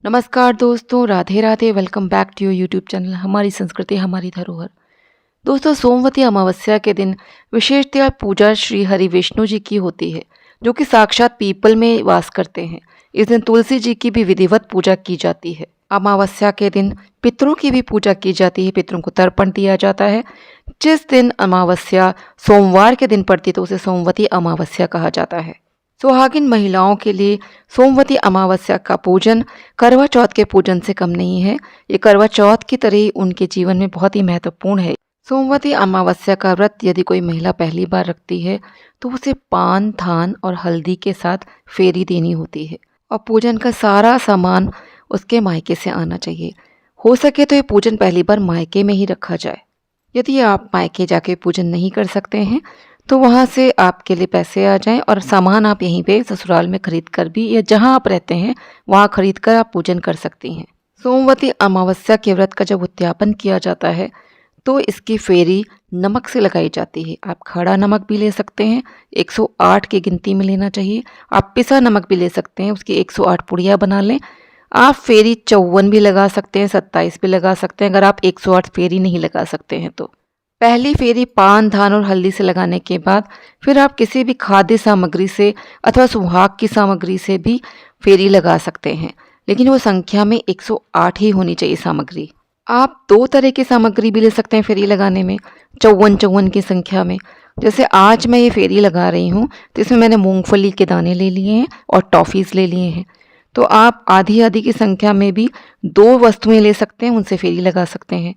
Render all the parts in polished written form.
नमस्कार दोस्तों, Radhe Radhe. Welcome back to your YouTube channel हमारी संस्कृति हमारी धरोहर। दोस्तों, सोमवती अमावस्या के दिन विशेषतया पूजा श्री हरि विष्णु जी की होती है, जो कि साक्षात पीपल में वास करते हैं। इस दिन तुलसी जी की भी विधिवत पूजा की जाती है। अमावस्या के दिन पितरों की भी पूजा की जाती है, पितरों को तर्पण दिया जाता है। जिस दिन अमावस्या सोमवार के दिन पड़ती तो उसे सोमवती अमावस्या कहा जाता है। सुहागिन महिलाओं के लिए सोमवती अमावस्या का पूजन करवा चौथ के पूजन से कम नहीं है। ये करवा चौथ की तरह ही उनके जीवन में बहुत ही महत्वपूर्ण है। सोमवती अमावस्या का व्रत यदि कोई महिला पहली बार रखती है तो उसे पान, धान और हल्दी के साथ फेरी देनी होती है और पूजन का सारा सामान उसके मायके से आना चाहिए। हो सके तो ये पूजन पहली बार मायके में ही रखा जाए। यदि आप मायके जाके पूजन नहीं कर सकते हैं तो वहाँ से आपके लिए पैसे आ जाएं और सामान आप यहीं पे ससुराल में खरीद कर भी या जहाँ आप रहते हैं वहाँ खरीद कर आप पूजन कर सकती हैं। सोमवती अमावस्या के व्रत का जब उद्यापन किया जाता है तो इसकी फेरी नमक से लगाई जाती है। आप खड़ा नमक भी ले सकते हैं, 108 की गिनती में लेना चाहिए। आप पिसा नमक भी ले सकते हैं, उसकी 108 पुड़िया बना लें। आप फेरी 54 भी लगा सकते हैं, 27 भी लगा सकते हैं अगर आप 108 फेरी नहीं लगा सकते हैं तो। पहली फेरी पान, धान और हल्दी से लगाने के बाद फिर आप किसी भी खाद्य सामग्री से अथवा सुहाग की सामग्री से भी फेरी लगा सकते हैं, लेकिन वो संख्या में 108 ही होनी चाहिए सामग्री। आप 2 तरह की सामग्री भी ले सकते हैं फेरी लगाने में, 54 की संख्या में। जैसे आज मैं ये फेरी लगा रही हूँ तो इसमें मैंने मूंगफली के दाने ले लिए हैं और टॉफ़ीज़ ले लिए हैं। तो आप आधी आधी की संख्या में भी 2 वस्तुएं ले सकते हैं, उनसे फेरी लगा सकते हैं।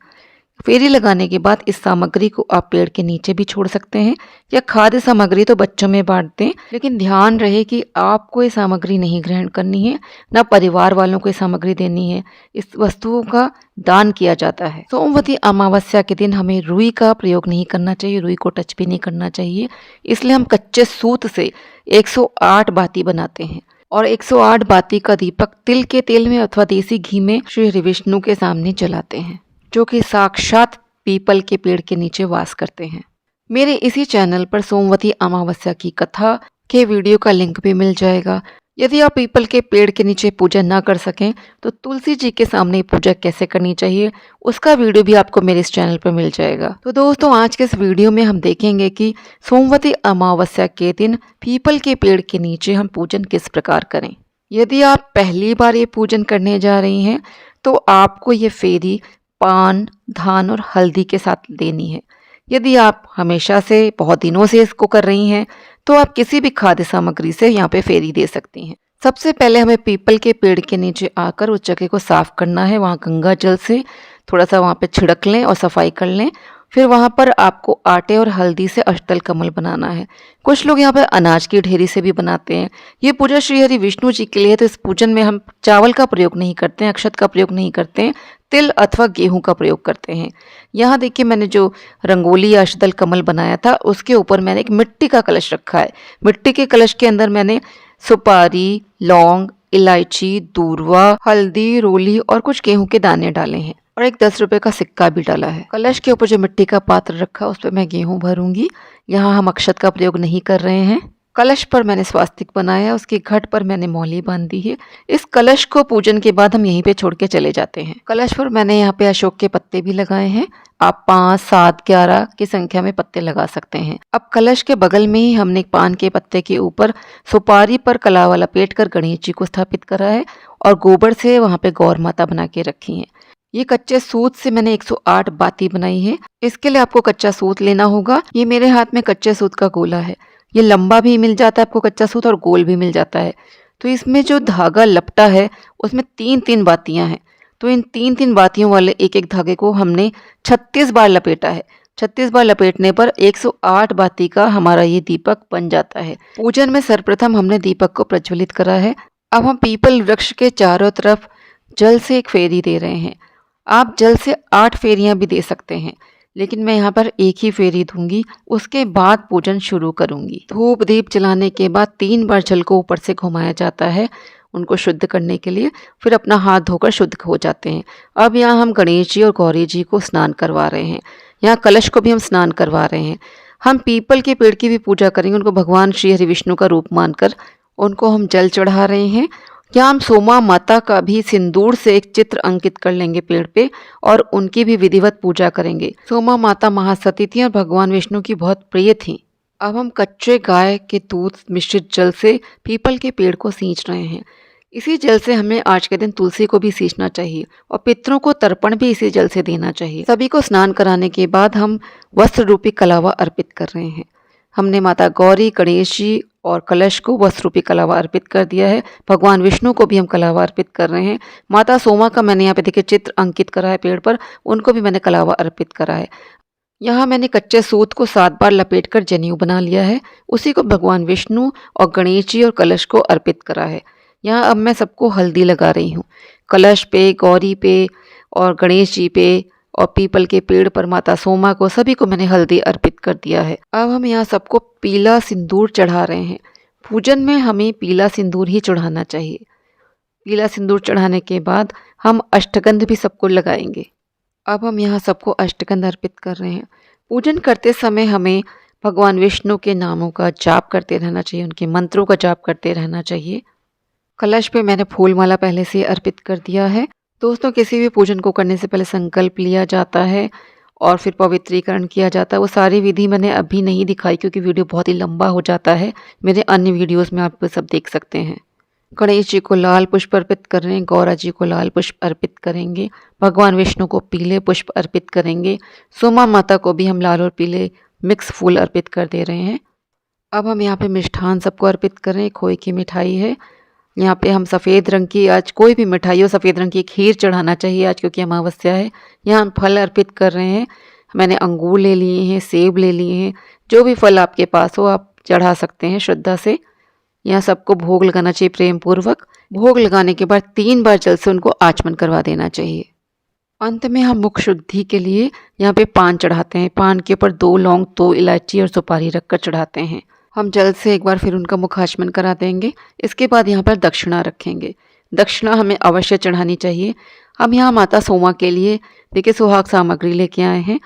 फेरी लगाने के बाद इस सामग्री को आप पेड़ के नीचे भी छोड़ सकते हैं या खाद्य सामग्री तो बच्चों में बांट दें, लेकिन ध्यान रहे कि आपको ये सामग्री नहीं ग्रहण करनी है, ना परिवार वालों को ये सामग्री देनी है। इस वस्तुओं का दान किया जाता है। सोमवती अमावस्या के दिन हमें रुई का प्रयोग नहीं करना चाहिए, रुई को टच भी नहीं करना चाहिए। इसलिए हम कच्चे सूत से 108 बाती बनाते हैं और 108 बाती का दीपक तिल के तेल में अथवा देसी घी में श्री हरि विष्णु के सामने जलाते हैं, जो कि साक्षात पीपल के पेड़ के नीचे वास करते हैं। मेरे इसी चैनल पर सोमवती अमावस्या की कथा के वीडियो का लिंक भी मिल जाएगा। यदि आप पीपल के पेड़ के नीचे पूजा ना कर सकें तो तुलसी जी के सामने पूजा कैसे करनी चाहिए उसका वीडियो भी आपको मेरे इस चैनल पर मिल जाएगा। तो दोस्तों, आज के इस वीडियो में हम देखेंगे कि सोमवती अमावस्या के दिन पीपल के पेड़ के नीचे हम पूजन किस प्रकार करें। यदि आप पहली बार ये पूजन करने जा रही हैं तो आपको ये फेरी पान, धान और हल्दी के साथ देनी है। यदि आप हमेशा से बहुत दिनों से इसको कर रही हैं तो आप किसी भी खाद्य सामग्री से यहाँ पे फेरी दे सकती हैं। सबसे पहले हमें पीपल के पेड़ के नीचे आकर उस जगह को साफ करना है। वहाँ गंगा जल से थोड़ा सा वहाँ पे छिड़क लें और सफाई कर लें। फिर वहाँ पर आपको आटे और हल्दी से अष्टदल कमल बनाना है। कुछ लोग यहाँ पर अनाज की ढेरी से भी बनाते हैं। ये पूजा श्री हरि विष्णु जी के लिए है, तो इस पूजन में हम चावल का प्रयोग नहीं करते हैं, अक्षत का प्रयोग नहीं करते हैं, तिल अथवा गेहूं का प्रयोग करते हैं। यहाँ देखिए, मैंने जो रंगोली या अष्टदल कमल बनाया था उसके ऊपर मैंने एक मिट्टी का कलश रखा है। मिट्टी के कलश के अंदर मैंने सुपारी, लौंग, इलायची, दूर्वा, हल्दी, रोली और कुछ गेहूं के दाने डाले हैं और एक 10 रुपए का सिक्का भी डाला है। कलश के ऊपर जो मिट्टी का पात्र रखा उस पर मैं गेहूं भरूंगी। यहाँ हम अक्षत का प्रयोग नहीं कर रहे हैं। कलश पर मैंने स्वास्तिक बनाया, उसके घट पर मैंने मौली बांधी है। इस कलश को पूजन के बाद हम यहीं पे छोड़ के चले जाते हैं। कलश पर मैंने यहाँ पे अशोक के पत्ते भी लगाए हैं। आप 5, 7, 11 की संख्या में पत्ते लगा सकते हैं। अब कलश के बगल में ही हमने पान के पत्ते के ऊपर सुपारी पर कलावा लपेट कर गणेश जी को स्थापित करा है और गोबर से वहाँ पे गौर माता बना के रखी है। ये कच्चे सूत से मैंने 108 बाती बनाई है। इसके लिए आपको कच्चा सूत लेना होगा। ये मेरे हाथ में कच्चे सूत का गोला है। ये लंबा भी मिल जाता है आपको कच्चा सूत और गोल भी मिल जाता है। तो इसमें जो धागा लपटा है उसमें 3-3 बातियां हैं। तो इन 3-3 बातियों वाले एक एक धागे को हमने 36 बार लपेटा है। 36 बार लपेटने पर 108 बाती का हमारा ये दीपक बन जाता है। पूजन में सर्वप्रथम हमने दीपक को प्रज्वलित करा है। अब हम पीपल वृक्ष के चारों तरफ जल से एक फेरी दे रहे हैं। आप जल से 8 फेरियां भी दे सकते हैं, लेकिन मैं यहाँ पर एक ही फेरी दूंगी। उसके बाद पूजन शुरू करूंगी। धूप दीप जलाने के बाद 3 बार जल को ऊपर से घुमाया जाता है उनको शुद्ध करने के लिए। फिर अपना हाथ धोकर शुद्ध हो जाते हैं। अब यहाँ हम गणेश जी और गौरी जी को स्नान करवा रहे हैं। यहाँ कलश को भी हम स्नान करवा रहे हैं। हम पीपल के पेड़ की भी पूजा करेंगे। उनको भगवान श्री हरि विष्णु का रूप मानकर उनको हम जल चढ़ा रहे हैं। क्या हम सोमा माता का भी सिंदूर से एक चित्र अंकित कर लेंगे पेड़ पे और उनकी भी विधिवत पूजा करेंगे। सोमा माता महासती थी और भगवान विष्णु की बहुत प्रिय थी। अब हम कच्चे गाय के दूध मिश्रित जल से पीपल के पेड़ को सींच रहे हैं। इसी जल से हमें आज के दिन तुलसी को भी सींचना चाहिए और पितरों को तर्पण भी इसी जल से देना चाहिए। सभी को स्नान कराने के बाद हम वस्त्र रूपी कलावा अर्पित कर रहे हैं। हमने माता गौरी, गणेश जी और कलश को वस्त्र रूपी कलावा अर्पित कर दिया है। भगवान विष्णु को भी हम कलावा अर्पित कर रहे हैं। माता सोमा का मैंने यहाँ पे देखिए चित्र अंकित करा है पेड़ पर, उनको भी मैंने कलावा अर्पित करा है। यहाँ मैंने कच्चे सूत को 7 बार लपेटकर जनेऊ बना लिया है। उसी को भगवान विष्णु और गणेश जी और कलश को अर्पित करा है। यहाँ अब मैं सबको हल्दी लगा रही हूँ, कलश पे, गौरी पे और गणेश जी पे और पीपल के पेड़ पर माता सोमा को, सभी को मैंने हल्दी अर्पित कर दिया है। अब हम यहाँ सबको पीला सिंदूर चढ़ा रहे हैं। पूजन में हमें पीला सिंदूर ही चढ़ाना चाहिए। पीला सिंदूर चढ़ाने के बाद हम अष्टगंध भी सबको लगाएंगे। अब हम यहाँ सबको अष्टगंध अर्पित कर रहे हैं। पूजन करते समय हमें भगवान विष्णु के नामों का जाप करते रहना चाहिए, उनके मंत्रों का जाप करते रहना चाहिए। कलश पे मैंने फूल माला पहले से अर्पित कर दिया है। दोस्तों, किसी भी पूजन को करने से पहले संकल्प लिया जाता है और फिर पवित्रीकरण किया जाता है। वो सारी विधि मैंने अभी नहीं दिखाई क्योंकि वीडियो बहुत ही लंबा हो जाता है। मेरे अन्य वीडियोस में आप सब देख सकते हैं। गणेश जी को लाल पुष्प अर्पित कर रहे हैं, गौरा जी को लाल पुष्प अर्पित करेंगे, भगवान विष्णु को पीले पुष्प अर्पित करेंगे, सोमा माता को भी हम लाल और पीले मिक्स फूल अर्पित कर दे रहे हैं। अब हम यहाँ पे मिष्ठान सबको अर्पित कर रहे हैं। खोए की मिठाई है। यहाँ पे हम सफ़ेद रंग की, आज कोई भी मिठाई हो, सफ़ेद रंग की खीर चढ़ाना चाहिए आज क्योंकि अमावस्या है। यहाँ हम फल अर्पित कर रहे हैं। मैंने अंगूर ले लिए हैं, सेब ले लिए हैं, जो भी फल आपके पास हो आप चढ़ा सकते हैं श्रद्धा से। यहाँ सबको भोग लगाना चाहिए प्रेम पूर्वक। भोग लगाने के बाद 3 बार जल से उनको आचमन करवा देना चाहिए। अंत में हम मुख शुद्धि के लिए यहाँ पे पान चढ़ाते हैं। पान के ऊपर 2 लौंग, 2 इलायची और सुपारी रखकर चढ़ाते हैं। हम जल से एक बार फिर उनका मुख आचमन करा देंगे। इसके बाद यहाँ पर दक्षिणा रखेंगे। दक्षिणा हमें अवश्य चढ़ानी चाहिए। हम यहाँ माता सोमा के लिए देखिए सुहाग सामग्री लेके आए हैं।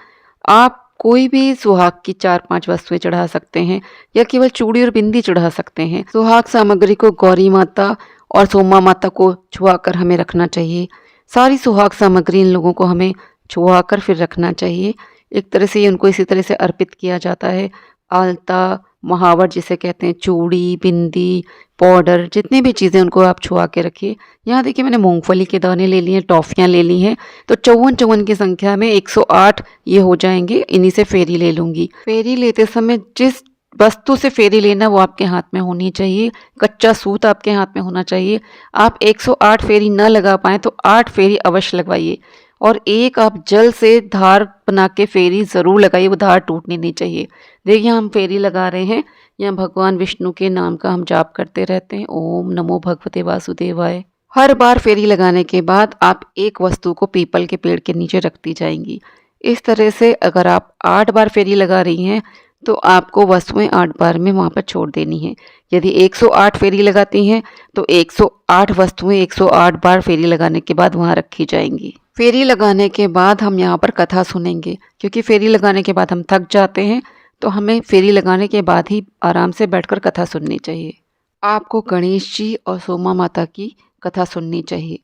आप कोई भी सुहाग की 4-5 वस्तुएं चढ़ा सकते हैं या केवल चूड़ी और बिंदी चढ़ा सकते हैं। सुहाग सामग्री को गौरी माता और सोमा माता को छुआ कर हमें रखना चाहिए। सारी सुहाग सामग्री इन लोगों को हमें छुआ कर फिर रखना चाहिए। एक तरह से उनको इसी तरह से अर्पित किया जाता है। आलता, महावर जिसे कहते हैं, चूड़ी, बिंदी, पाउडर, जितनी भी चीज़ें उनको आप छुआ के रखिए। यहाँ देखिए मैंने मूंगफली के दाने ले लिए हैं, टॉफ़ियाँ ले ली हैं, तो 54 की संख्या में 108 ये हो जाएंगे। इन्हीं से फेरी ले लूँगी। फेरी लेते समय जिस वस्तु से फेरी लेना वो आपके हाथ में होनी चाहिए। कच्चा सूत आपके हाथ में होना चाहिए। आप 108 फेरी न लगा पाएँ तो 8 फेरी अवश्य लगवाइए और एक आप जल से धार बना के फेरी ज़रूर लगाइए। वो धार टूटनी नहीं चाहिए। देखिए हम फेरी लगा रहे हैं। यहाँ भगवान विष्णु के नाम का हम जाप करते रहते हैं, ओम नमो भगवते वासुदेवाय। हर बार फेरी लगाने के बाद आप एक वस्तु को पीपल के पेड़ के नीचे रखती जाएंगी। इस तरह से अगर आप 8 बार फेरी लगा रही हैं तो आपको वस्तुएं 8 बार में वहाँ पर छोड़ देनी है। यदि 108 फेरी लगाती हैं तो 108 वस्तुएं 108 बार फेरी लगाने के बाद वहाँ रखी जाएंगी। फेरी लगाने के बाद हम यहाँ पर कथा सुनेंगे क्योंकि फेरी लगाने के बाद हम थक जाते हैं, तो हमें फेरी लगाने के बाद ही आराम से बैठकर कथा सुननी चाहिए। आपको गणेश जी और सोमा माता की कथा सुननी चाहिए।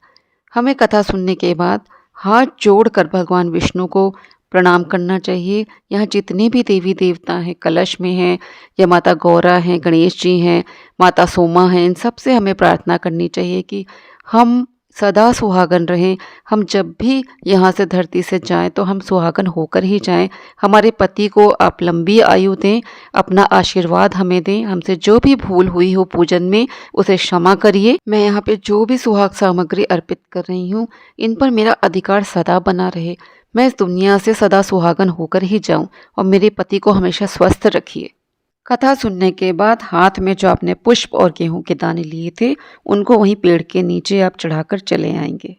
हमें कथा सुनने के बाद हाथ जोड़कर भगवान विष्णु को प्रणाम करना चाहिए। यहाँ जितने भी देवी देवता हैं, कलश में हैं या माता गौरा हैं, गणेश जी हैं, माता सोमा हैं, इन सब से हमें प्रार्थना करनी चाहिए कि हम सदा सुहागन रहें। हम जब भी यहाँ से धरती से जाएं तो हम सुहागन होकर ही जाएं। हमारे पति को आप लंबी आयु दें, अपना आशीर्वाद हमें दें। हमसे जो भी भूल हुई हो पूजन में उसे क्षमा करिए। मैं यहाँ पे जो भी सुहाग सामग्री अर्पित कर रही हूँ इन पर मेरा अधिकार सदा बना रहे। मैं इस दुनिया से सदा सुहागन होकर ही जाऊँ और मेरे पति को हमेशा स्वस्थ रखिए। कथा सुनने के बाद हाथ में जो आपने पुष्प और गेहूं के दाने लिए थे उनको वहीं पेड़ के नीचे आप चढ़ाकर चले आएंगे।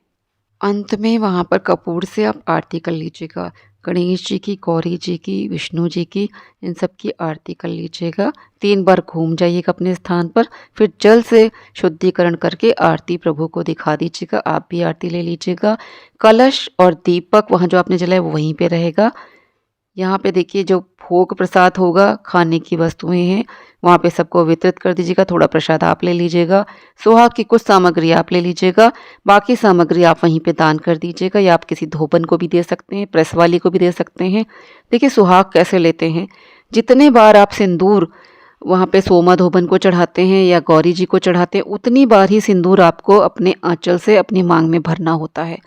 अंत में वहां पर कपूर से आप आरती कर लीजिएगा। गणेश जी की, गौरी जी की, विष्णु जी की, इन सब की आरती कर लीजिएगा। 3 बार घूम जाइएगा अपने स्थान पर, फिर जल से शुद्धिकरण करके आरती प्रभु को दिखा दीजिएगा। आप भी आरती ले लीजिएगा। कलश और दीपक वहाँ जो आपने जलाया वो वहीं पे रहेगा। यहाँ पे देखिए जो भोग प्रसाद होगा, खाने की वस्तुएं हैं, वहाँ पे सबको वितरित कर दीजिएगा। थोड़ा प्रसाद आप ले लीजिएगा, सुहाग की कुछ सामग्री आप ले लीजिएगा, बाकी सामग्री आप वहीं पे दान कर दीजिएगा, या आप किसी धोबन को भी दे सकते हैं, प्रेस वाली को भी दे सकते हैं। देखिए सुहाग कैसे लेते हैं, जितने बार आप सिंदूर वहाँ पे सोमा धोबन को चढ़ाते हैं या गौरी जी को चढ़ाते हैं, उतनी बार ही सिंदूर आपको अपने आंचल से अपनी मांग में भरना होता है।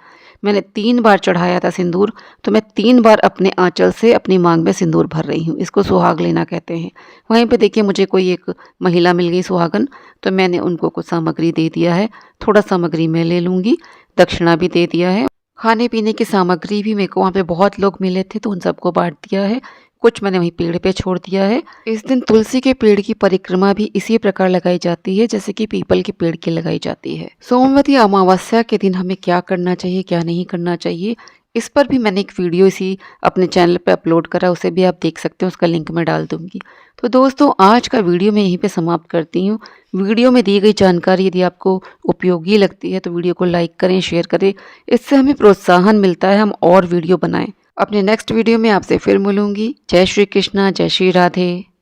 मैंने 3 बार चढ़ाया था सिंदूर, तो मैं 3 बार अपने आंचल से अपनी मांग में सिंदूर भर रही हूँ। इसको सुहाग लेना कहते हैं। वहीं पे देखिए मुझे कोई एक महिला मिल गई सुहागन, तो मैंने उनको कुछ सामग्री दे दिया है। थोड़ा सामग्री मैं ले लूँगी, दक्षिणा भी दे दिया है। खाने पीने की सामग्री भी मेरे को वहाँ पे बहुत लोग मिले थे, तो उन सबको बांट दिया है। कुछ मैंने वहीं पेड़ पे छोड़ दिया है। इस दिन तुलसी के पेड़ की परिक्रमा भी इसी प्रकार लगाई जाती है जैसे कि पीपल के पेड़ की लगाई जाती है। सोमवती अमावस्या के दिन हमें क्या करना चाहिए, क्या नहीं करना चाहिए, इस पर भी मैंने एक वीडियो इसी अपने चैनल पे अपलोड करा, उसे भी आप देख सकते हो, उसका लिंक मैं डाल दूंगी। तो दोस्तों आज का वीडियो मैं यहीं पे समाप्त करती हूँ। वीडियो में दी गई जानकारी यदि आपको उपयोगी लगती है तो वीडियो को लाइक करें, शेयर करें, इससे हमें प्रोत्साहन मिलता है हम और वीडियो बनाएं। अपने नेक्स्ट वीडियो में आपसे फिर मिलूंगी। जय श्री कृष्णा, जय श्री राधे।